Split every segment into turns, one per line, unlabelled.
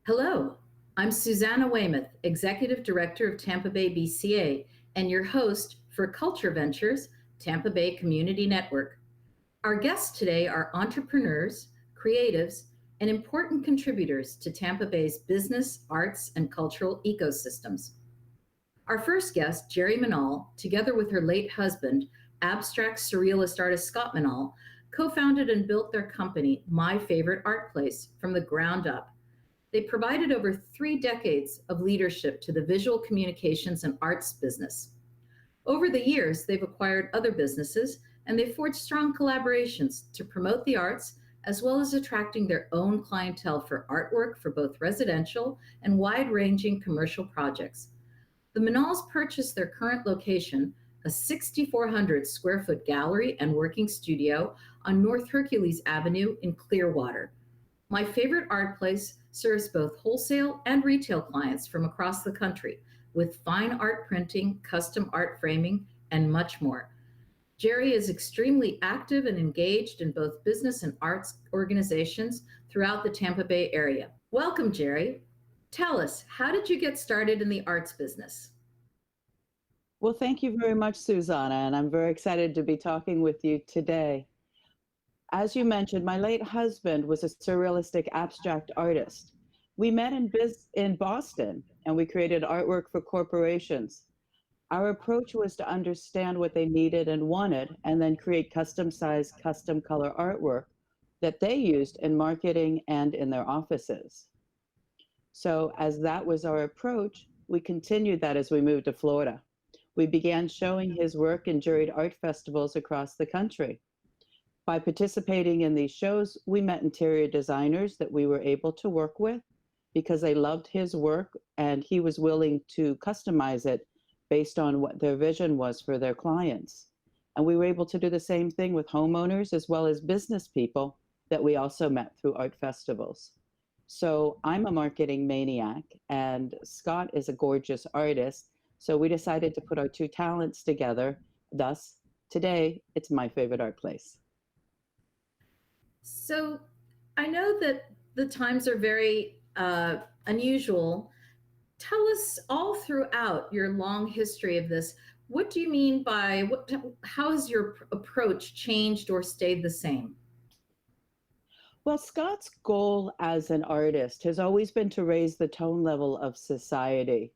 Hello, I'm Susana Weymouth, Executive Director of Tampa Bay BCA, and your host for Culture Ventures, Tampa Bay Community Network. Our guests today are entrepreneurs, creatives, and important contributors to Tampa Bay's business, arts, and cultural ecosystems. Our first guest, Jerri Menaul, together with her late husband, abstract surrealist artist Scott Menaul, co-founded and built their company, My Favorite Art Place, from the ground up. They provided over 3 decades of leadership to the visual communications and arts business. Over the years, they've acquired other businesses, and they've forged strong collaborations to promote the arts, as well as attracting their own clientele for artwork for both residential and wide-ranging commercial projects. The Menauls purchased their current location, a 6,400 square foot gallery and working studio on North Hercules Avenue in Clearwater. My Favorite Art Place serves both wholesale and retail clients from across the country with fine art printing, custom art framing, and much more. Jerri is extremely active and engaged in both business and arts organizations throughout the Tampa Bay area. Welcome, Jerri. Tell us, how did you get started in the arts business?
Well, thank you very much, Susana, and I'm very excited to be talking with you today. As you mentioned, my late husband was a surrealistic abstract artist. We met in Boston, and we created artwork for corporations. Our approach was to understand what they needed and wanted, and then create custom-sized, custom-color artwork that they used in marketing and in their offices. So as that was our approach, we continued that as we moved to Florida. We began showing his work in juried art festivals across the country. By participating in these shows, we met interior designers that we were able to work with because they loved his work and he was willing to customize it based on what their vision was for their clients. And we were able to do the same thing with homeowners as well as business people that we also met through art festivals. So I'm a marketing maniac and Scott is a gorgeous artist. So we decided to put our 2 talents together. Thus, today, it's My Favorite Art Place.
So I know that the times are very unusual. Tell us all throughout your long history of this, what do you mean by, how has your approach changed or stayed the same?
Well, Scott's goal as an artist has always been to raise the tone level of society.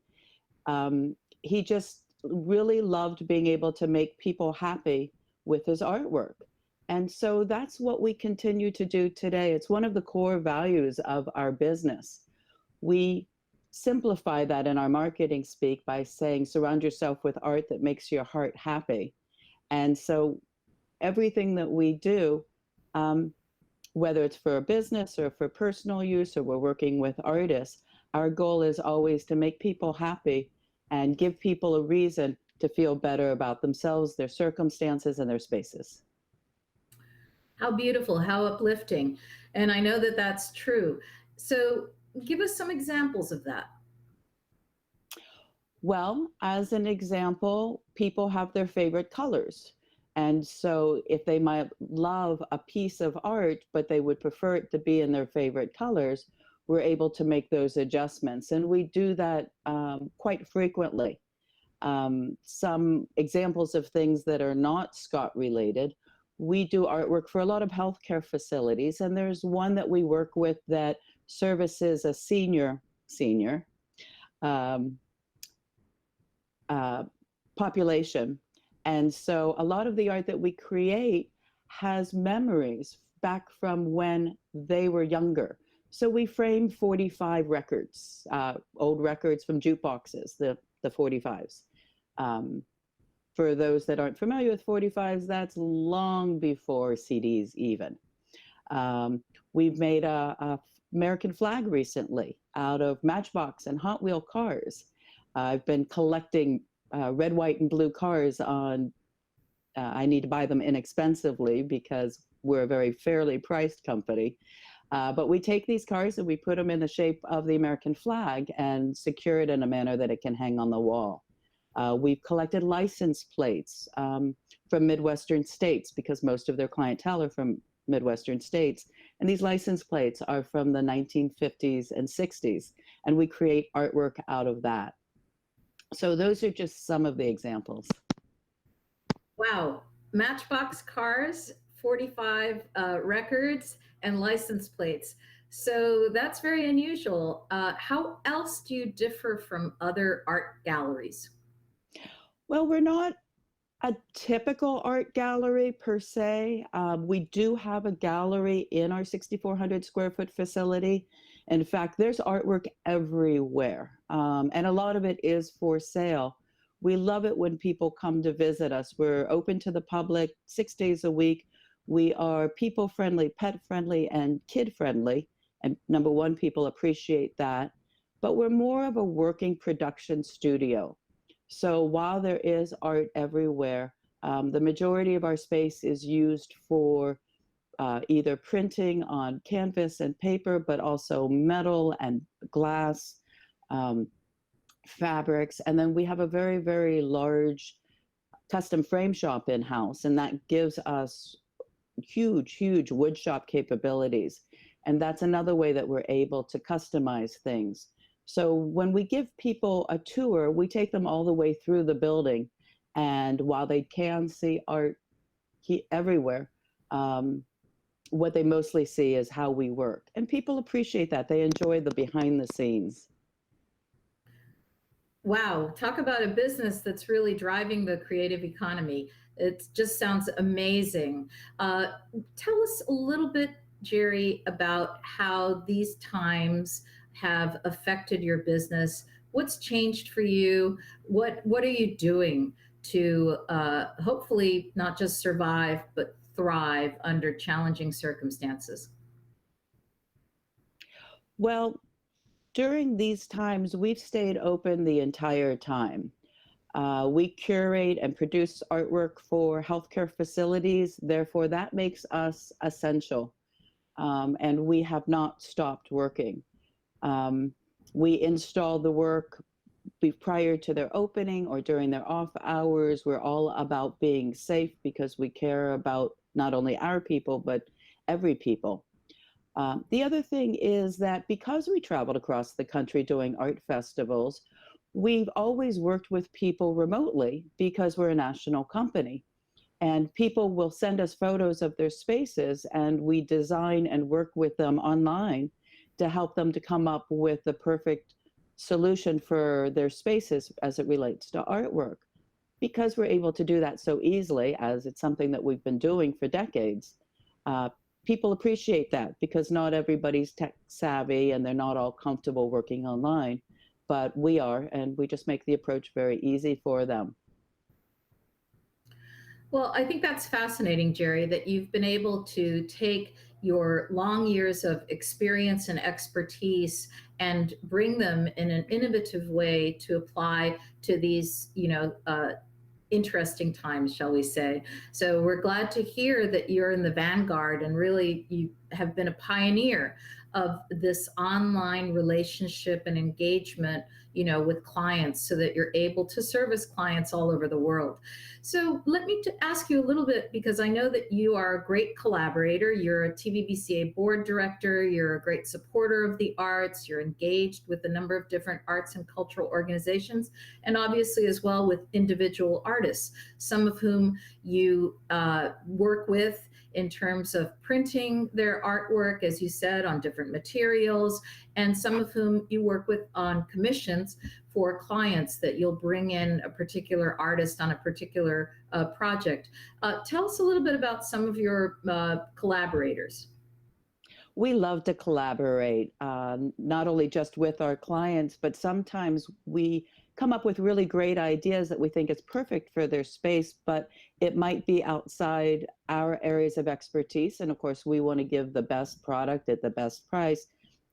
He just really loved being able to make people happy with his artwork. And so that's what we continue to do today. It's one of the core values of our business. We simplify that in our marketing speak by saying, surround yourself with art that makes your heart happy. And so everything that we do, whether it's for a business or for personal use or we're working with artists, our goal is always to make people happy and give people a reason to feel better about themselves, their circumstances, and their spaces.
How beautiful, how uplifting. And I know that that's true. So give us some examples of that.
Well, as an example, people have their favorite colors. And so if they might love a piece of art, but they would prefer it to be in their favorite colors, we're able to make those adjustments. And we do that quite frequently. Some examples of things that are not Scott related, we do artwork for a lot of healthcare facilities. And there's one that we work with that services a senior population. And so a lot of the art that we create has memories back from when they were younger. So we frame 45 records, old records from jukeboxes, the 45s. For those that aren't familiar with 45s, that's long before CDs even. We've made a American flag recently out of Matchbox and Hot Wheel cars. I've been collecting red, white, and blue cars on. I need to buy them inexpensively because we're a very fairly priced company. But we take these cars and we put them in the shape of the American flag and secure it in a manner that it can hang on the wall. We've collected license plates from Midwestern states because most of their clientele are from Midwestern states. And these license plates are from the 1950s and 60s. And we create artwork out of that. So those are just some of the examples.
Wow. Matchbox cars, 45 records, and license plates. So that's very unusual. How else do you differ from other art galleries?
Well, we're not a typical art gallery per se. We do have a gallery in our 6,400 square foot facility. In fact, there's artwork everywhere, and a lot of it is for sale. We love it when people come to visit us. We're open to the public 6 days a week. We are people friendly, pet friendly, and kid friendly. And number one, people appreciate that. But we're more of a working production studio. So while there is art everywhere, the majority of our space is used for either printing on canvas and paper, but also metal and glass, fabrics. And then we have a very, very large custom frame shop in-house, and that gives us huge, huge wood shop capabilities. And that's another way that we're able to customize things. So when we give people a tour, we take them all the way through the building. And while they can see art everywhere, what they mostly see is how we work. And people appreciate that. They enjoy the behind the scenes.
Wow, talk about a business that's really driving the creative economy. It just sounds amazing. Uh, Tell us a little bit, Jerri, about how these times have affected your business. What's changed for you? What are you doing to hopefully not just survive but thrive under challenging circumstances?
Well, during these times, we've stayed open the entire time. We curate and produce artwork for healthcare facilities. Therefore, that makes us essential. And we have not stopped working. Um, we install the work prior to their opening or during their off hours. We're all about being safe because we care about not only our people, but every people. The other thing is that because we traveled across the country doing art festivals, we've always worked with people remotely because we're a national company. And people will send us photos of their spaces, and we design and work with them online to help them to come up with the perfect solution for their spaces as it relates to artwork. Because we're able to do that so easily, as it's something that we've been doing for decades, uh, people appreciate that because not everybody's tech savvy and they're not all comfortable working online, but we are, and we just make the approach very easy for them.
Well, I think that's fascinating, Jerri, that you've been able to take your long years of experience and expertise and bring them in an innovative way to apply to these, interesting times, shall we say. So we're glad to hear that you're in the vanguard and really you have been a pioneer of this online relationship and engagement, with clients so that you're able to service clients all over the world. So let me ask you a little bit, because I know that you are a great collaborator. You're a TBCA board director. You're a great supporter of the arts. You're engaged with a number of different arts and cultural organizations, and obviously as well with individual artists, some of whom you work with in terms of printing their artwork, as you said, on different materials, and some of whom you work with on commissions for clients that you'll bring in a particular artist on a particular project. Tell us a little bit about some of your collaborators.
We love to collaborate, not only just with our clients, but sometimes we come up with really great ideas that we think is perfect for their space, but it might be outside our areas of expertise. And of course, we want to give the best product at the best price.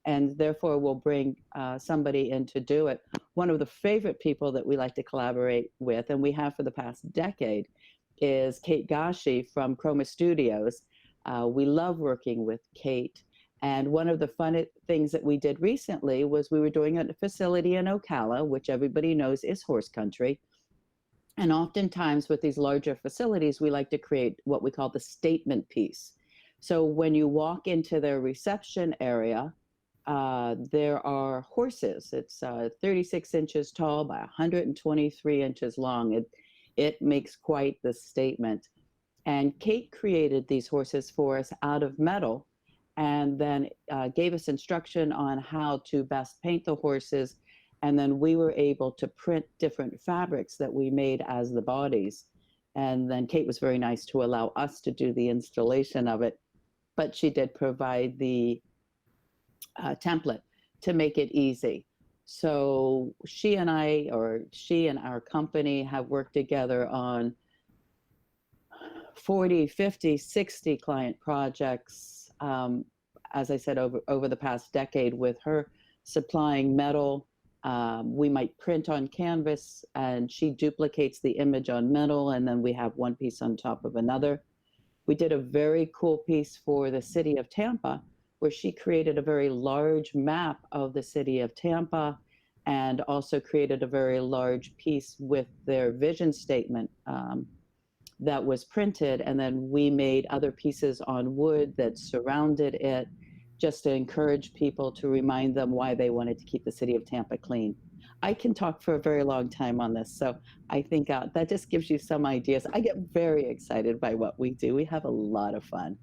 And therefore, we'll bring somebody in to do it. One of the favorite people that we like to collaborate with, and we have for the past decade, is Kate Gaushe from Chroma Studios. We love working with Kate. And one of the fun things that we did recently was we were doing a facility in Ocala, which everybody knows is horse country. And oftentimes with these larger facilities, we like to create what we call the statement piece. So when you walk into their reception area, there are horses. It's 36 inches tall by 123 inches long. It makes quite the statement. And Kate created these horses for us out of metal, and then gave us instruction on how to best paint the horses. And then we were able to print different fabrics that we made as the bodies. And then Kate was very nice to allow us to do the installation of it, but she did provide the template to make it easy. So she and our company have worked together on 40, 50, 60 client projects, as I said, over the past decade, with her supplying metal. We might print on canvas and she duplicates the image on metal, and then we have one piece on top of another. We did a very cool piece for the city of Tampa, where she created a very large map of the city of Tampa, and also created a very large piece with their vision statement that was printed. And then we made other pieces on wood that surrounded it, just to encourage people, to remind them why they wanted to keep the city of Tampa clean. I can talk for a very long time on this, so I think that just gives you some ideas. I get very excited by what we do. We have a lot of fun.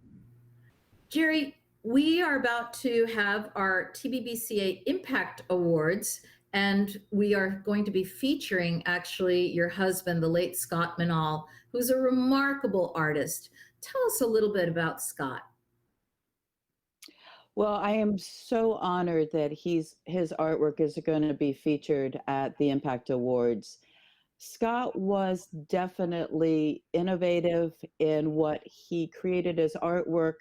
Jerri, we are about to have our TBBCA Impact Awards, and we are going to be featuring actually your husband, the late Scott Menaul, who's a remarkable artist. Tell us a little bit about Scott.
Well, I am so honored that his artwork is going to be featured at the Impact Awards. Scott was definitely innovative in what he created as artwork.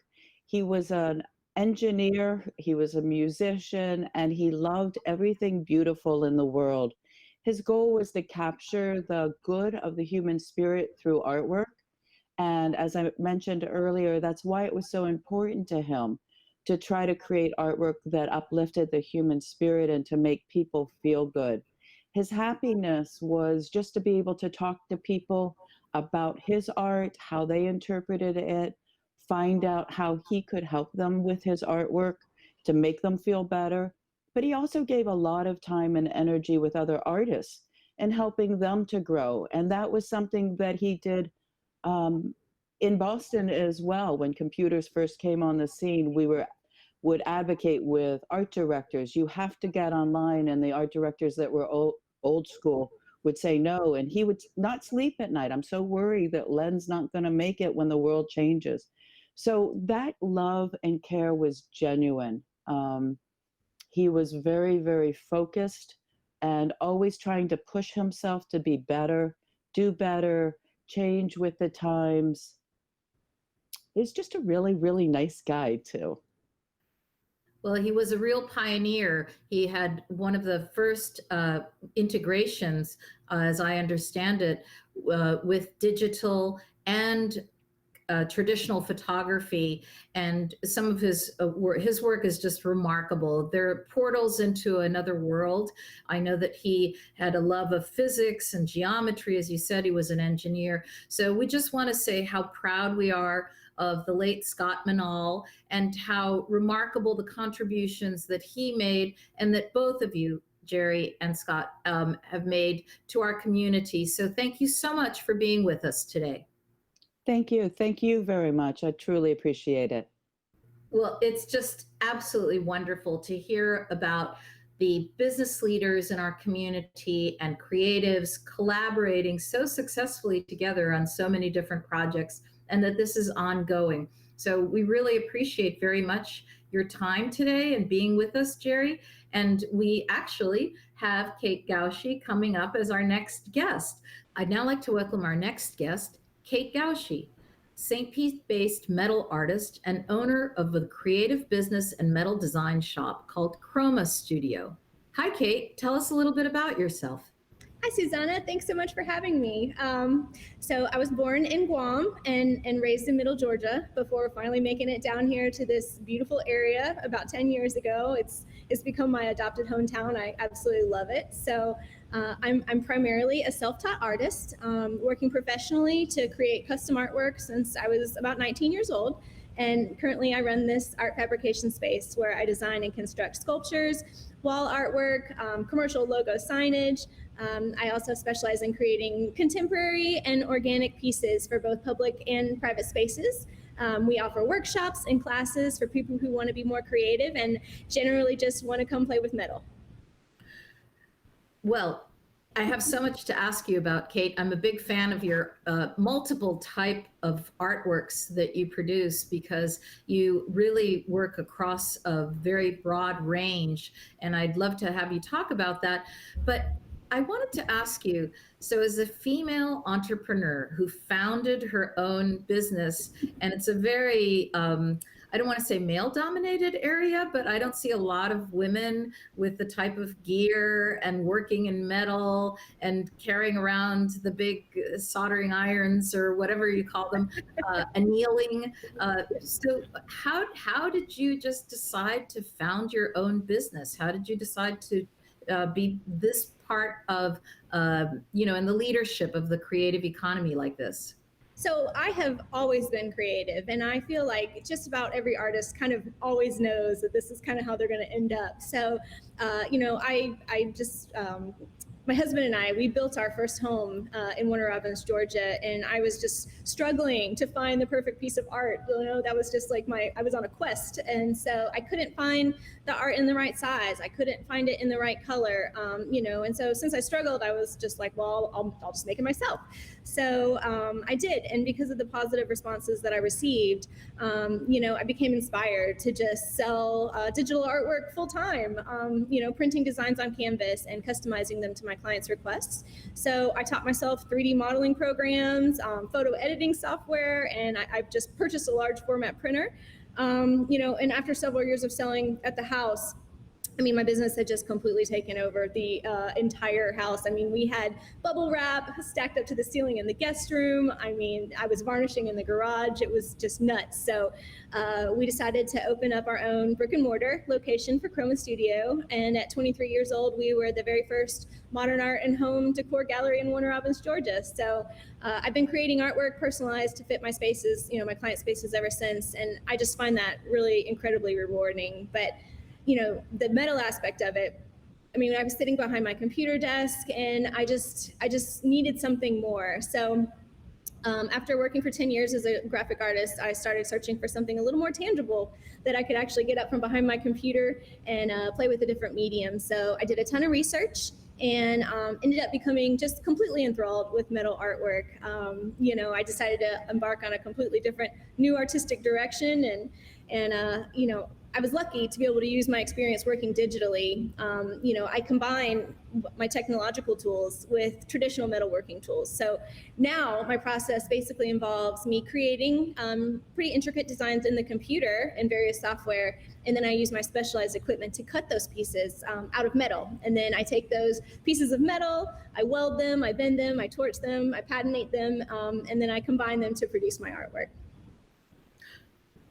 He was an engineer, he was a musician, and he loved everything beautiful in the world. His goal was to capture the good of the human spirit through artwork. And as I mentioned earlier, that's why it was so important to him to try to create artwork that uplifted the human spirit and to make people feel good. His happiness was just to be able to talk to people about his art, how they interpreted it, find out how he could help them with his artwork to make them feel better. But he also gave a lot of time and energy with other artists and helping them to grow. And that was something that he did in Boston as well. When computers first came on the scene, would advocate with art directors, you have to get online, and the art directors that were old school would say no, and he would not sleep at night. I'm so worried that Len's not going to make it when the world changes. So that love and care was genuine. He was very, very focused and always trying to push himself to be better, do better, change with the times. He's just a really, really nice guy too.
Well, he was a real pioneer. He had one of the first integrations, as I understand it, with digital and traditional photography, and some of his work is just remarkable. They're portals into another world. I know that he had a love of physics and geometry. As you said, he was an engineer. So we just want to say how proud we are of the late Scott Menaul, and how remarkable the contributions that he made, and that both of you, Jerri and Scott, have made to our community. So thank you so much for being with us today.
Thank you. Thank you very much. I truly appreciate it.
Well, it's just absolutely wonderful to hear about the business leaders in our community and creatives collaborating so successfully together on so many different projects, and that this is ongoing. So we really appreciate very much your time today and being with us, Jerri. And we actually have Kate Gaushe coming up as our next guest. I'd now like to welcome our next guest, Kate Gaushe, St. Pete-based metal artist and owner of a creative business and metal design shop called Chroma Studio. Hi, Kate. Tell us a little bit about yourself.
Hi, Susana. Thanks so much for having me. So I was born in Guam and raised in Middle Georgia before finally making it down here to this beautiful area about 10 years ago. It's become my adopted hometown. I absolutely love it. So I'm primarily a self-taught artist, working professionally to create custom artwork since I was about 19 years old. And currently I run this art fabrication space where I design and construct sculptures, wall artwork, commercial logo signage. I also specialize in creating contemporary and organic pieces for both public and private spaces. We offer workshops and classes for people who want to be more creative and generally just want to come play with metal.
Well, I have so much to ask you about, Kate. I'm a big fan of your multiple type of artworks that you produce because you really work across a very broad range, and I'd love to have you talk about that. But I wanted to ask you, so as a female entrepreneur who founded her own business, and it's a very, I don't want to say male dominated area, but I don't see a lot of women with the type of gear and working in metal and carrying around the big soldering irons or whatever you call them, annealing. So how did you just decide to found your own business? How did you decide to be this part of, in the leadership of the creative economy like this?
So I have always been creative, and I feel like just about every artist kind of always knows that this is kind of how they're going to end up. So, my husband and I, we built our first home in Warner Robins, Georgia, and I was just struggling to find the perfect piece of art. That was just like I was on a quest. And so I couldn't find the art in the right size. I couldn't find it in the right color, and so since I struggled, I was just like, well, I'll just make it myself. So I did. And because of the positive responses that I received, I became inspired to just sell digital artwork full time, printing designs on canvas and customizing them to my clients' requests. So I taught myself 3D modeling programs, photo editing software, and I've just purchased a large format printer. And after several years of selling at the house, my business had just completely taken over the entire house. We had bubble wrap stacked up to the ceiling in the guest room. I was varnishing in the garage. It was just nuts. So we decided to open up our own brick and mortar location for Chroma Studio. And at 23 years old, we were the very first modern art and home decor gallery in Warner Robins, Georgia. So I've been creating artwork personalized to fit my spaces, my client spaces ever since. And I just find that really incredibly rewarding. But the metal aspect of it, I was sitting behind my computer desk and I just needed something more. So after working for 10 years as a graphic artist, I started searching for something a little more tangible that I could actually get up from behind my computer and play with a different medium. So I did a ton of research and ended up becoming just completely enthralled with metal artwork. I decided to embark on a completely different new artistic direction and I was lucky to be able to use my experience working digitally. I combine my technological tools with traditional metalworking tools. So now my process basically involves me creating pretty intricate designs in the computer and various software, and then I use my specialized equipment to cut those pieces out of metal. And then I take those pieces of metal, I weld them, I bend them, I torch them, I patinate them, and then I combine them to produce my artwork.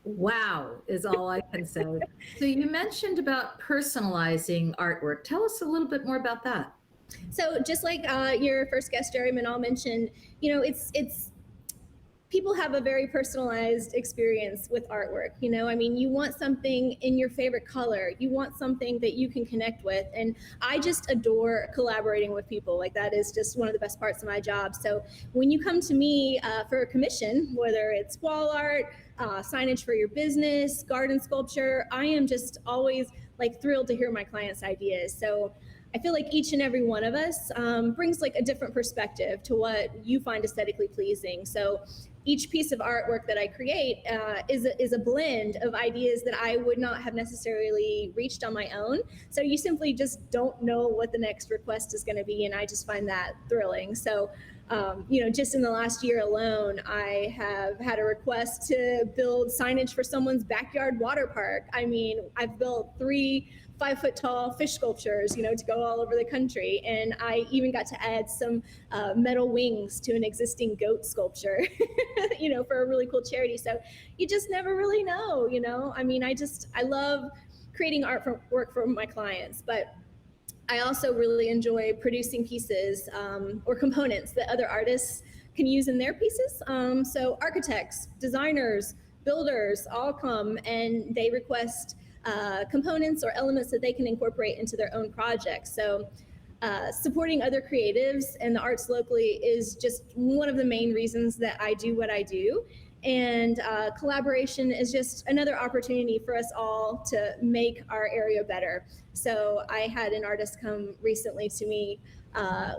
Wow, is all I can say. So you mentioned about personalizing artwork. Tell us a little bit more about that.
So just like your first guest, Jerri Menaul, mentioned, it's people have a very personalized experience with artwork. You want something in your favorite color. You want something that you can connect with. And I just adore collaborating with people. Like, that is just one of the best parts of my job. So when you come to me for a commission, whether it's wall art, signage for your business, garden sculpture, I am just always thrilled to hear my clients' ideas. So I feel like each and every one of us brings a different perspective to what you find aesthetically pleasing. So each piece of artwork that I create is a blend of ideas that I would not have necessarily reached on my own. So you simply just don't know what the next request is going to be, and I just find that thrilling. So just in the last year alone, I have had a request to build signage for someone's backyard water park. I mean, I've built 3 5-foot-tall fish sculptures, to go all over the country. And I even got to add some metal wings to an existing goat sculpture, for a really cool charity. So you just never really know, I mean, I love creating artwork for my clients, but I also really enjoy producing pieces or components that other artists can use in their pieces. So architects, designers, builders all come and they request components or elements that they can incorporate into their own projects. So supporting other creatives and the arts locally is just one of the main reasons that I do what I do. And collaboration is just another opportunity for us all to make our area better. So I had an artist come recently to me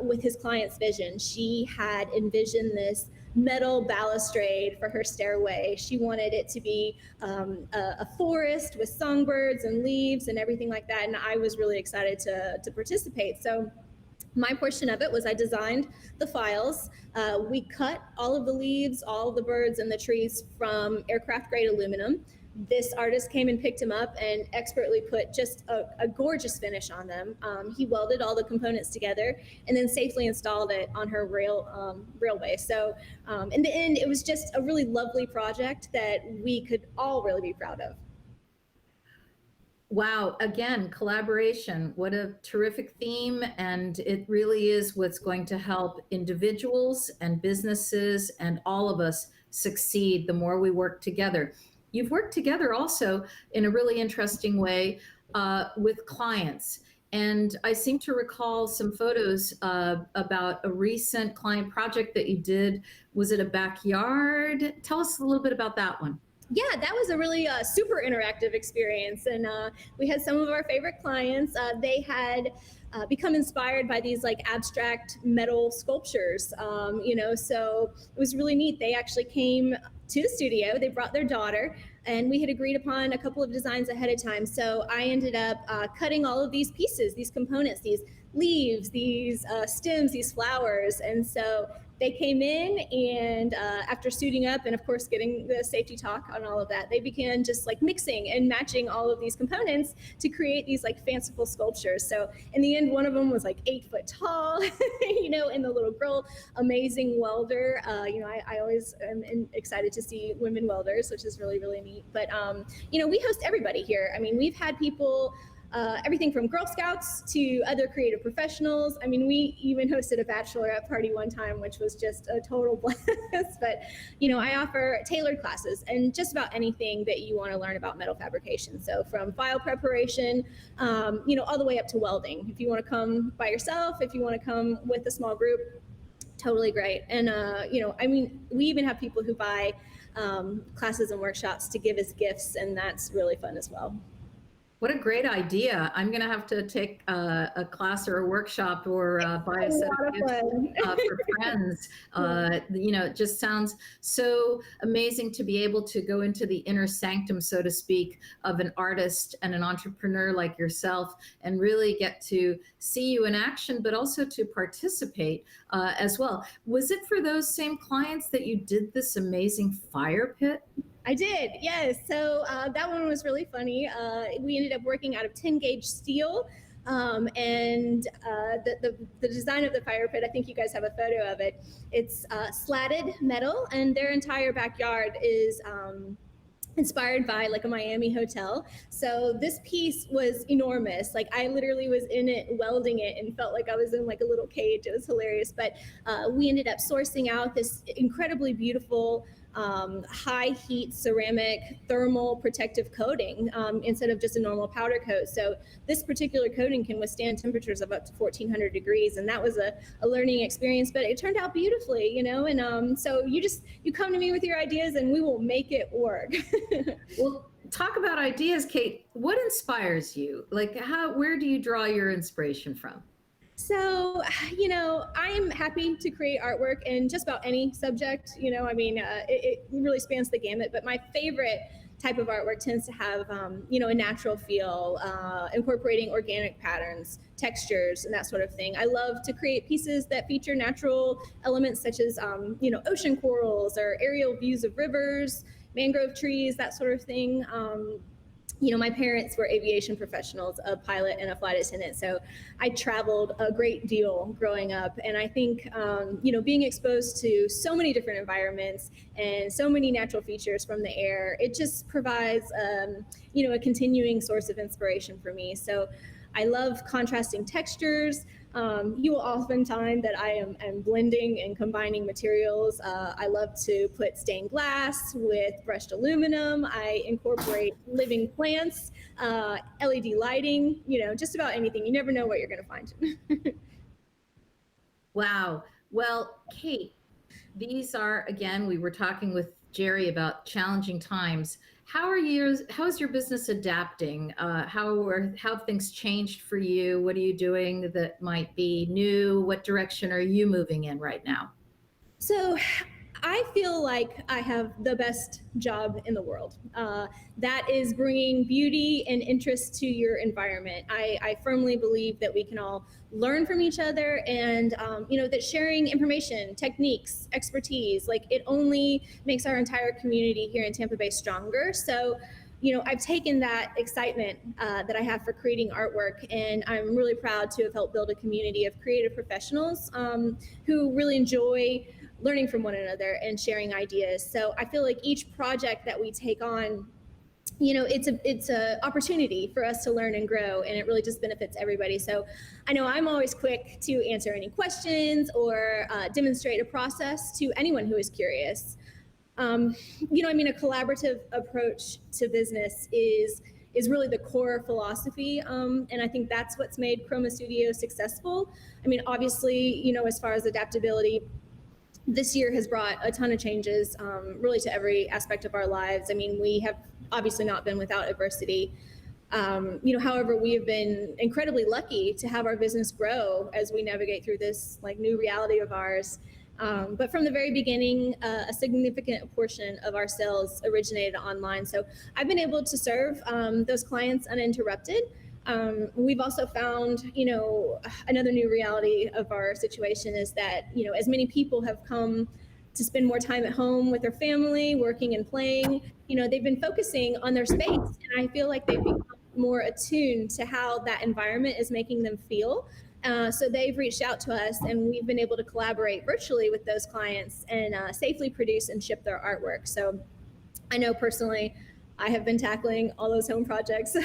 with his client's vision. She had envisioned this metal balustrade for her stairway. She wanted it to be a forest with songbirds and leaves and everything like that. And I was really excited to participate. So my portion of it was I designed the files. We cut all of the leaves, all of the birds and the trees from aircraft grade aluminum. This artist came and picked them up and expertly put just a gorgeous finish on them. He welded all the components together and then safely installed it on her railway. So in the end, it was just a really lovely project that we could all really be proud of.
Wow, again, collaboration, what a terrific theme. And it really is what's going to help individuals and businesses and all of us succeed the more we work together. You've worked together also in a really interesting way with clients. And I seem to recall some photos about a recent client project that you did. Was it a backyard? Tell us a little bit about that one.
Yeah, that was a really super interactive experience. And we had some of our favorite clients. They had become inspired by these like abstract metal sculptures, so it was really neat. They actually came to the studio, they brought their daughter, and we had agreed upon a couple of designs ahead of time. So I ended up cutting all of these pieces, these components, these leaves, these stems, these flowers. And so they came in and after suiting up and of course getting the safety talk on all of that, they began just like mixing and matching all of these components to create these like fanciful sculptures. So in the end, one of them was like 8 foot tall, and the little girl, amazing welder. I always am excited to see women welders, which is really, really neat. But, we host everybody here. I mean, we've had people everything from Girl Scouts to other creative professionals. I mean, we even hosted a bachelorette party one time, which was just a total blast. But, I offer tailored classes and just about anything that you want to learn about metal fabrication. So from file preparation, all the way up to welding. If you want to come by yourself, if you want to come with a small group, totally great. And, we even have people who buy classes and workshops to give as gifts, and that's really fun as well.
What a great idea. I'm going to have to take a class or a workshop or buy a set of gifts for friends. It just sounds so amazing to be able to go into the inner sanctum, so to speak, of an artist and an entrepreneur like yourself and really get to see you in action, but also to participate as well. Was it for those same clients that you did this amazing fire pit?
I did, yes. So that one was really funny. We ended up working out of 10 gauge steel, and the design of the fire pit, I think you guys have a photo of it. It's slatted metal, and their entire backyard is inspired by like a Miami hotel. So this piece was enormous. Like I literally was in it welding it and felt like I was in like a little cage. It was hilarious. But we ended up sourcing out this incredibly beautiful high heat ceramic thermal protective coating instead of just a normal powder coat. So this particular coating can withstand temperatures of up to 1400 degrees. And that was a learning experience, but it turned out beautifully, and so you come to me with your ideas and we will make it work.
Well, talk about ideas, Kate. What inspires you? Like where do you draw your inspiration from?
So, I'm happy to create artwork in just about any subject. It really spans the gamut. But my favorite type of artwork tends to have, a natural feel, incorporating organic patterns, textures, and that sort of thing. I love to create pieces that feature natural elements such as, ocean corals or aerial views of rivers, mangrove trees, that sort of thing. My parents were aviation professionals, a pilot and a flight attendant. So I traveled a great deal growing up. And I think, being exposed to so many different environments and so many natural features from the air, it just provides, a continuing source of inspiration for me. So I love contrasting textures. You will often find that I am blending and combining materials. I love to put stained glass with brushed aluminum. I incorporate living plants, LED lighting, just about anything. You never know what you're going to find.
Wow. Well, Kate, these are, again, we were talking with Jerri about challenging times. How is your business adapting? How have things changed for you? What are you doing that might be new? What direction are you moving in right now?
So I feel like I have the best job in the world. That is bringing beauty and interest to your environment. I firmly believe that we can all learn from each other, and that sharing information, techniques, expertise, like it only makes our entire community here in Tampa Bay stronger. So I've taken that excitement that I have for creating artwork, and I'm really proud to have helped build a community of creative professionals who really enjoy learning from one another and sharing ideas. So I feel like each project that we take on, it's a opportunity for us to learn and grow, and it really just benefits everybody. So I know I'm always quick to answer any questions or demonstrate a process to anyone who is curious. A collaborative approach to business is really the core philosophy, and I think that's what's made Chroma Studio successful. Obviously, as far as adaptability, this year has brought a ton of changes, really to every aspect of our lives. We have obviously not been without adversity. However, we have been incredibly lucky to have our business grow as we navigate through this new reality of ours. But from the very beginning, a significant portion of our sales originated online. So I've been able to serve those clients uninterrupted. We've also found, another new reality of our situation is that, as many people have come to spend more time at home with their family, working and playing, they've been focusing on their space. And I feel like they've become more attuned to how that environment is making them feel. So they've reached out to us, and we've been able to collaborate virtually with those clients and safely produce and ship their artwork. So I know personally, I have been tackling all those home projects,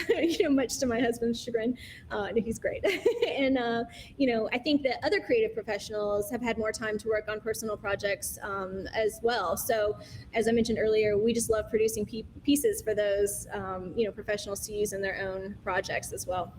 much to my husband's chagrin. He's great. And, I think that other creative professionals have had more time to work on personal projects as well. So as I mentioned earlier, we just love producing pieces for those, professionals to use in their own projects as well.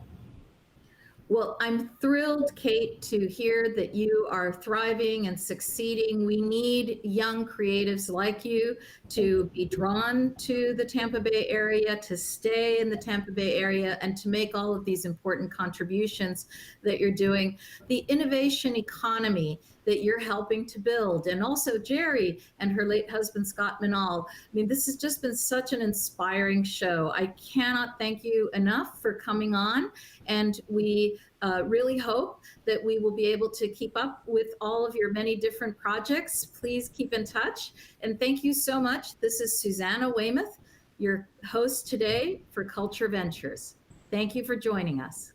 Well, I'm thrilled, Kate, to hear that you are thriving and succeeding. We need young creatives like you to be drawn to the Tampa Bay area, to stay in the Tampa Bay area, and to make all of these important contributions that you're doing. The innovation economy that you're helping to build, and also Jerri and her late husband, Scott Menaul. This has just been such an inspiring show. I cannot thank you enough for coming on, and we really hope that we will be able to keep up with all of your many different projects. Please keep in touch, and thank you so much. This is Susana Weymouth, your host today for Culture Ventures. Thank you for joining us.